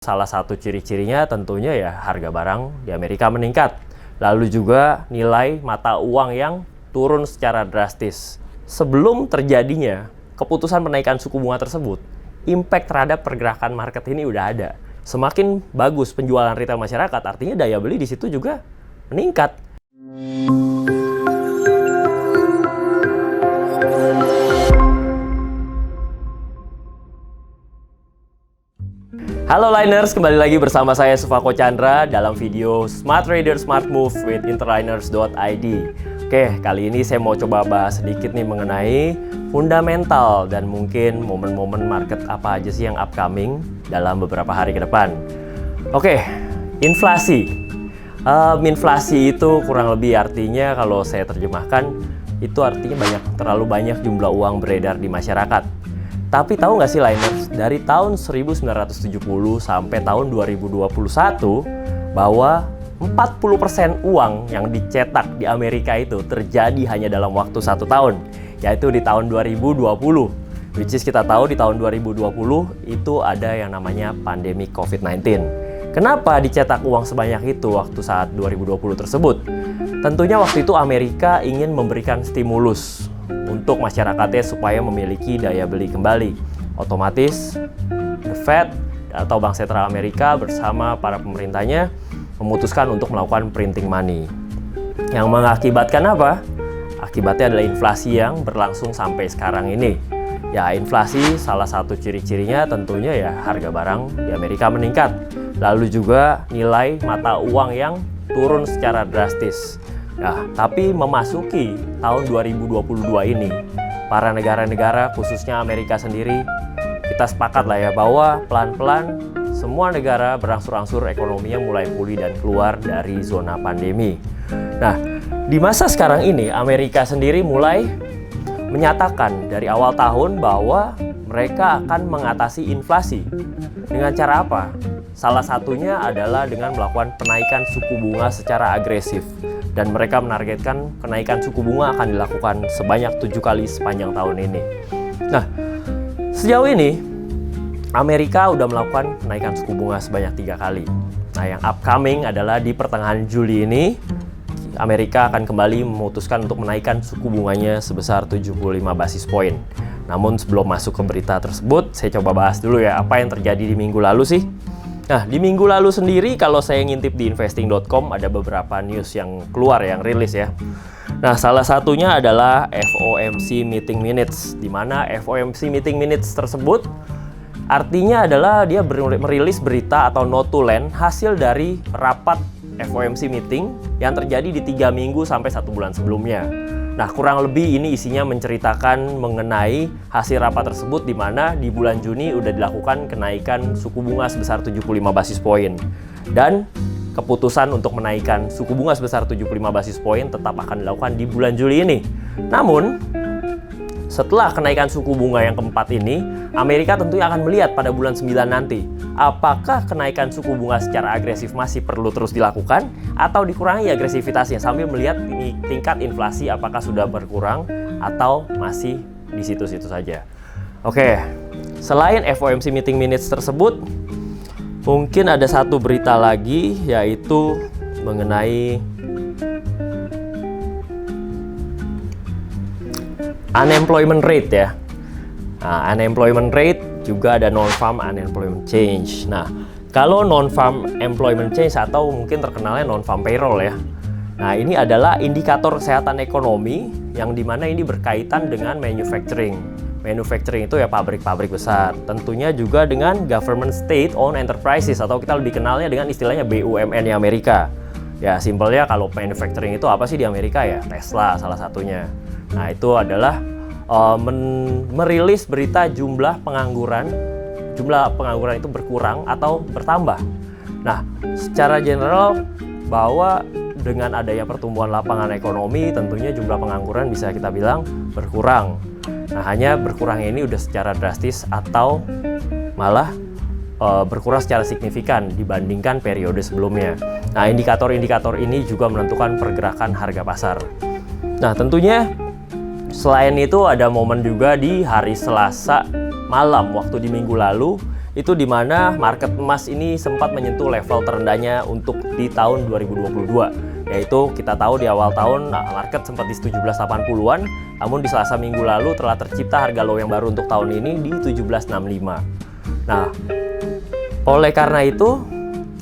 Salah satu ciri-cirinya tentunya ya harga barang di Amerika meningkat. Lalu juga nilai mata uang yang turun secara drastis. Sebelum terjadinya keputusan menaikkan suku bunga tersebut, impact terhadap pergerakan market ini udah ada. Semakin bagus penjualan retail masyarakat, artinya daya beli di situ juga meningkat. Halo Liners, kembali lagi bersama saya Sufako Chandra dalam video Smart Trader Smart Move with Interliners.id. Oke, kali ini saya mau coba bahas sedikit nih mengenai fundamental dan mungkin momen-momen market apa aja sih yang upcoming dalam beberapa hari ke depan. Oke, inflasi. Inflasi itu kurang lebih artinya kalau saya terjemahkan itu artinya terlalu banyak jumlah uang beredar di masyarakat. Tapi tahu nggak sih Liners, dari tahun 1970 sampai tahun 2021 bahwa 40% uang yang dicetak di Amerika itu terjadi hanya dalam waktu 1 tahun, yaitu di tahun 2020. Which is kita tahu di tahun 2020 itu ada yang namanya pandemi COVID-19. Kenapa dicetak uang sebanyak itu waktu saat 2020 tersebut? Tentunya waktu itu Amerika ingin memberikan stimulus untuk masyarakatnya supaya memiliki daya beli kembali. Otomatis The Fed atau Bank Sentral Amerika bersama para pemerintahnya memutuskan untuk melakukan printing money. Yang mengakibatkan apa? Akibatnya adalah inflasi yang berlangsung sampai sekarang ini. Ya, inflasi salah satu ciri-cirinya tentunya ya harga barang di Amerika meningkat. Lalu juga nilai mata uang yang turun secara drastis. Nah, tapi memasuki tahun 2022 ini, para negara-negara khususnya Amerika sendiri, kita sepakat lah ya bahwa pelan-pelan semua negara berangsur-angsur ekonominya mulai pulih dan keluar dari zona pandemi. Nah, di masa sekarang ini Amerika sendiri mulai menyatakan dari awal tahun bahwa mereka akan mengatasi inflasi. Dengan cara apa? Salah satunya adalah dengan melakukan penaikan suku bunga secara agresif. Dan mereka menargetkan kenaikan suku bunga akan dilakukan sebanyak 7 kali sepanjang tahun ini. Nah, sejauh ini Amerika udah melakukan kenaikan suku bunga sebanyak 3 kali. Nah, yang upcoming adalah di pertengahan Juli ini Amerika akan kembali memutuskan untuk menaikkan suku bunganya sebesar 75 basis point. Namun sebelum masuk ke berita tersebut, saya coba bahas dulu ya apa yang terjadi di minggu lalu sih. Nah, di minggu lalu sendiri kalau saya ngintip di investing.com ada beberapa news yang keluar, yang rilis ya. Nah, salah satunya adalah FOMC Meeting Minutes, di mana FOMC Meeting Minutes tersebut artinya adalah dia merilis berita atau notulen hasil dari rapat FOMC meeting yang terjadi di 3 minggu sampai 1 bulan sebelumnya. Nah, kurang lebih ini isinya menceritakan mengenai hasil rapat tersebut di mana di bulan Juni udah dilakukan kenaikan suku bunga sebesar 75 basis point. Dan keputusan untuk menaikkan suku bunga sebesar 75 basis point tetap akan dilakukan di bulan Juli ini. Namun, setelah kenaikan suku bunga yang keempat ini, Amerika tentunya akan melihat pada bulan 9 nanti apakah kenaikan suku bunga secara agresif masih perlu terus dilakukan atau dikurangi agresivitasnya sambil melihat tingkat inflasi apakah sudah berkurang atau masih di situ-situ saja. Oke, selain FOMC Meeting Minutes tersebut, mungkin ada satu berita lagi yaitu mengenai unemployment rate ya. Nah, unemployment rate juga ada non-farm unemployment change. Nah, kalau non-farm employment change atau mungkin terkenalnya non-farm payroll ya. Nah, ini adalah indikator kesehatan ekonomi yang dimana ini berkaitan dengan manufacturing. Manufacturing itu ya pabrik-pabrik besar. Tentunya juga dengan government state-owned enterprises atau kita lebih kenalnya dengan istilahnya BUMN di Amerika. Ya, simpelnya kalau manufacturing itu apa sih di Amerika ya? Tesla salah satunya. Nah, itu adalah merilis berita jumlah pengangguran itu berkurang atau bertambah. Nah, secara general bahwa dengan adanya pertumbuhan lapangan ekonomi tentunya jumlah pengangguran bisa kita bilang berkurang. Nah, hanya berkurangnya ini udah secara drastis atau malah berkurang secara signifikan dibandingkan periode sebelumnya. Nah, indikator-indikator ini juga menentukan pergerakan harga pasar. Nah, tentunya selain itu ada momen juga di hari Selasa malam waktu di minggu lalu itu di mana market emas ini sempat menyentuh level terendahnya untuk di tahun 2022. Yaitu kita tahu di awal tahun market sempat di 1780-an, namun di Selasa minggu lalu telah tercipta harga low yang baru untuk tahun ini di 1765. Nah, oleh karena itu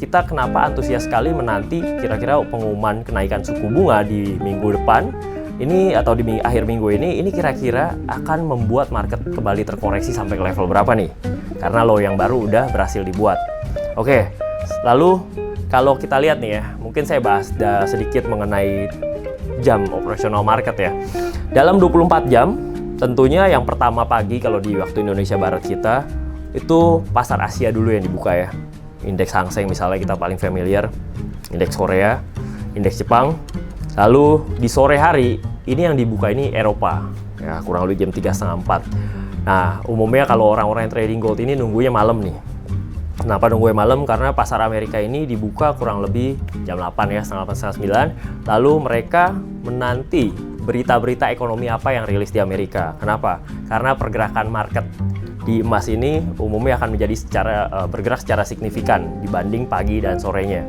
kita kenapa antusias sekali menanti kira-kira pengumuman kenaikan suku bunga di minggu depan ini atau di akhir minggu ini kira-kira akan membuat market kembali terkoreksi sampai ke level berapa nih? Karena low yang baru udah berhasil dibuat. Oke, lalu kalau kita lihat nih ya, mungkin saya bahas sedikit mengenai jam operasional market ya. Dalam 24 jam, tentunya yang pertama pagi kalau di waktu Indonesia Barat kita, itu pasar Asia dulu yang dibuka ya. Indeks Hang Seng misalnya kita paling familiar, indeks Korea, indeks Jepang. Lalu di sore hari, ini yang dibuka ini Eropa, ya kurang lebih jam 3:30, 4. Nah, umumnya kalau orang-orang yang trading gold ini nunggunya malam nih. Kenapa nunggunya malam? Karena pasar Amerika ini dibuka kurang lebih jam 8 ya, setengah 8, setengah 9. Lalu mereka menanti berita-berita ekonomi apa yang rilis di Amerika. Kenapa? Karena pergerakan market di emas ini umumnya akan menjadi bergerak secara signifikan dibanding pagi dan sorenya.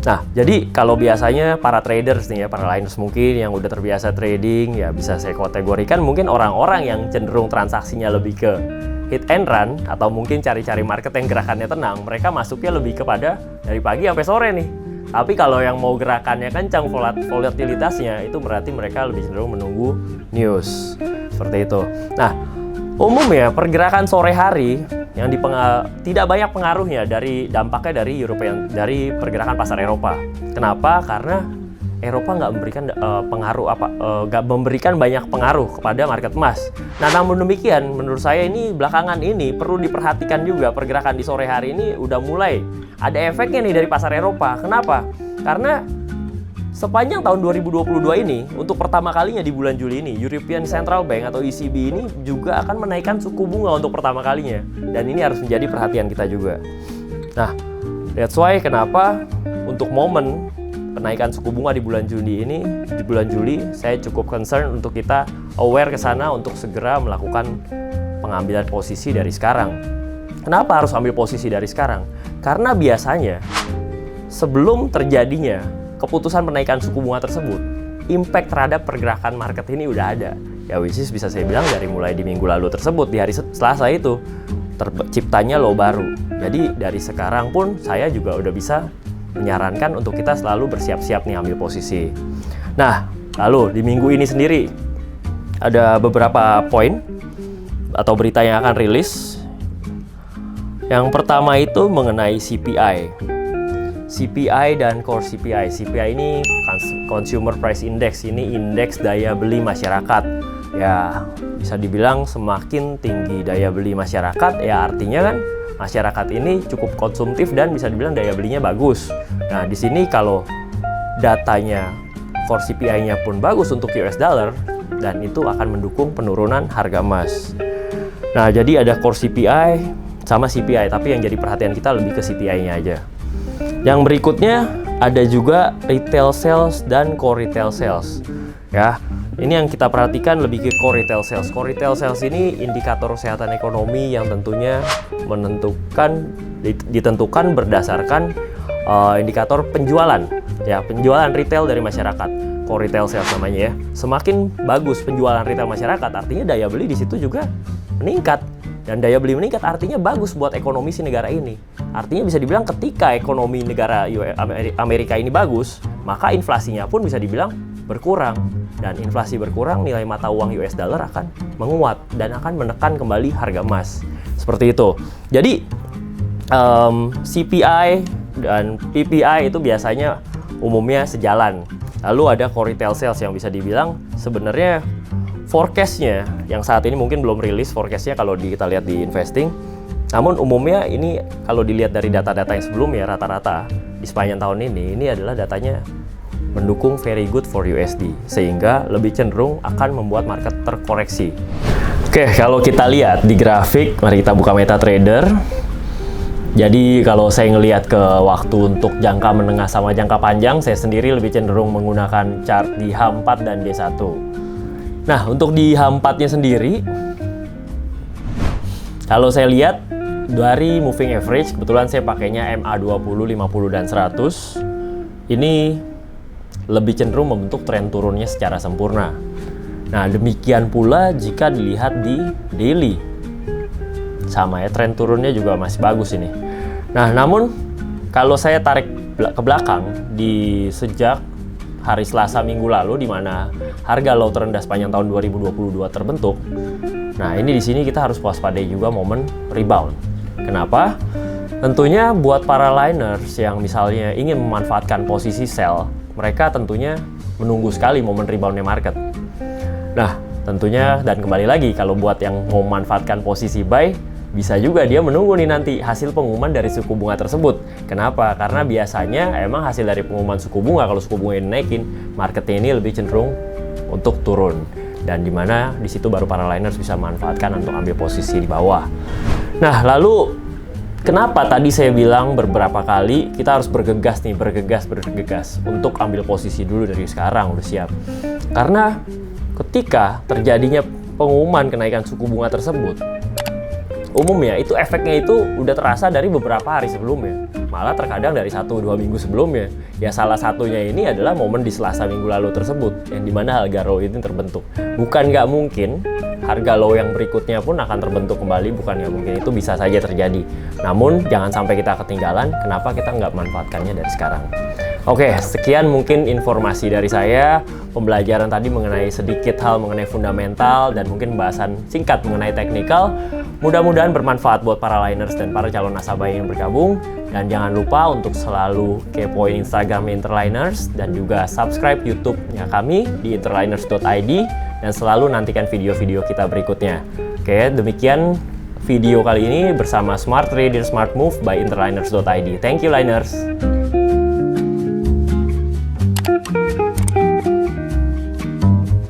Nah, jadi kalau biasanya para traders nih ya, para liners mungkin yang udah terbiasa trading, ya bisa saya kategorikan mungkin orang-orang yang cenderung transaksinya lebih ke hit and run, atau mungkin cari-cari market yang gerakannya tenang, mereka masuknya lebih kepada dari pagi sampai sore nih. Tapi kalau yang mau gerakannya kencang, volatilitasnya, itu berarti mereka lebih cenderung menunggu news. Seperti itu. Nah, umumnya pergerakan sore hari yang tidak banyak pengaruhnya dari dampaknya dari pergerakan pasar Eropa. Kenapa? Karena Eropa nggak memberikan banyak pengaruh kepada market emas. Nah, namun demikian, menurut saya ini belakangan ini perlu diperhatikan juga pergerakan di sore hari ini udah mulai ada efeknya nih dari pasar Eropa. Kenapa? Karena sepanjang tahun 2022 ini, untuk pertama kalinya di bulan Juli ini, European Central Bank atau ECB ini juga akan menaikkan suku bunga untuk pertama kalinya. Dan ini harus menjadi perhatian kita juga. Nah, that's why kenapa untuk momen kenaikan suku bunga di bulan Juli, saya cukup concern untuk kita aware ke sana untuk segera melakukan pengambilan posisi dari sekarang. Kenapa harus ambil posisi dari sekarang? Karena biasanya sebelum terjadinya keputusan penaikan suku bunga tersebut, impact terhadap pergerakan market ini udah ada. Ya, which is bisa saya bilang dari mulai di minggu lalu tersebut, di hari Selasa itu terciptanya low baru. Jadi dari sekarang pun saya juga udah bisa menyarankan untuk kita selalu bersiap-siap nih ambil posisi. Nah, lalu di minggu ini sendiri ada beberapa poin atau berita yang akan rilis. Yang pertama itu mengenai CPI dan Core CPI. CPI ini Consumer Price Index, ini indeks daya beli masyarakat. Ya, bisa dibilang semakin tinggi daya beli masyarakat, ya artinya kan masyarakat ini cukup konsumtif dan bisa dibilang daya belinya bagus. Nah, di sini kalau datanya Core CPI-nya pun bagus untuk US dollar, dan itu akan mendukung penurunan harga emas. Nah, jadi ada Core CPI sama CPI, tapi yang jadi perhatian kita lebih ke CPI-nya aja. Yang berikutnya ada juga retail sales dan core retail sales. Ya, ini yang kita perhatikan lebih ke core retail sales. Core retail sales ini indikator kesehatan ekonomi yang tentunya ditentukan berdasarkan indikator penjualan. Ya, penjualan retail dari masyarakat. Core retail sales namanya ya. Semakin bagus penjualan retail masyarakat, artinya daya beli di situ juga meningkat. Dan daya beli meningkat artinya bagus buat ekonomi si negara ini. Artinya bisa dibilang ketika ekonomi negara Amerika ini bagus, maka inflasinya pun bisa dibilang berkurang. Dan inflasi berkurang, nilai mata uang US dollar akan menguat dan akan menekan kembali harga emas. Seperti itu. Jadi CPI dan PPI itu biasanya umumnya sejalan. Lalu ada core retail sales yang bisa dibilang sebenarnya forecast-nya yang saat ini mungkin belum rilis forecast-nya kalau kita lihat di investing. Namun umumnya ini kalau dilihat dari data-data yang sebelumnya, rata-rata di sepanjang tahun ini adalah datanya mendukung very good for USD, sehingga lebih cenderung akan membuat market terkoreksi. Oke, kalau kita lihat di grafik, mari kita buka MetaTrader. Jadi kalau saya ngelihat ke waktu untuk jangka menengah sama jangka panjang, saya sendiri lebih cenderung menggunakan chart di H4 dan D1. Nah, untuk di H4-nya sendiri, kalau saya lihat dari moving average, kebetulan saya pakainya MA20, 50, dan 100. Ini lebih cenderung membentuk tren turunnya secara sempurna. Nah, demikian pula jika dilihat di daily. Sama ya, tren turunnya juga masih bagus ini. Nah, namun kalau saya tarik ke belakang di sejak hari Selasa minggu lalu, di mana harga low terendah sepanjang tahun 2022 terbentuk. Nah, ini di sini kita harus waspadai juga momen rebound. Kenapa? Tentunya buat para liners yang misalnya ingin memanfaatkan posisi sell, mereka tentunya menunggu sekali momen reboundnya market. Nah, tentunya dan kembali lagi kalau buat yang mau memanfaatkan posisi buy, bisa juga dia menunggu nih nanti hasil pengumuman dari suku bunga tersebut. Kenapa? Karena biasanya emang hasil dari pengumuman suku bunga, kalau suku bunga dinaikin, marketnya ini lebih cenderung untuk turun. Dan dimana di situ baru para liners bisa manfaatkan untuk ambil posisi di bawah. Nah, lalu kenapa tadi saya bilang beberapa kali kita harus bergegas untuk ambil posisi dulu dari sekarang, udah siap. Karena ketika terjadinya pengumuman kenaikan suku bunga tersebut, umumnya itu efeknya itu udah terasa dari beberapa hari sebelumnya, malah terkadang dari 1-2 minggu sebelumnya. Ya salah satunya ini adalah momen di Selasa minggu lalu tersebut, yang dimana harga low ini terbentuk. Bukan nggak mungkin harga low yang berikutnya pun akan terbentuk kembali, bukan nggak mungkin, itu bisa saja terjadi. Namun jangan sampai kita ketinggalan, kenapa kita nggak manfaatkannya dari sekarang. Oke, sekian mungkin informasi dari saya, pembelajaran tadi mengenai sedikit hal mengenai fundamental dan mungkin pembahasan singkat mengenai teknikal. Mudah-mudahan bermanfaat buat para liners dan para calon nasabah yang bergabung. Dan jangan lupa untuk selalu kepoin Instagram Interliners dan juga subscribe YouTube-nya kami di interliners.id dan selalu nantikan video-video kita berikutnya. Oke, demikian video kali ini bersama Smart Trader Smart Move by interliners.id. Thank you liners.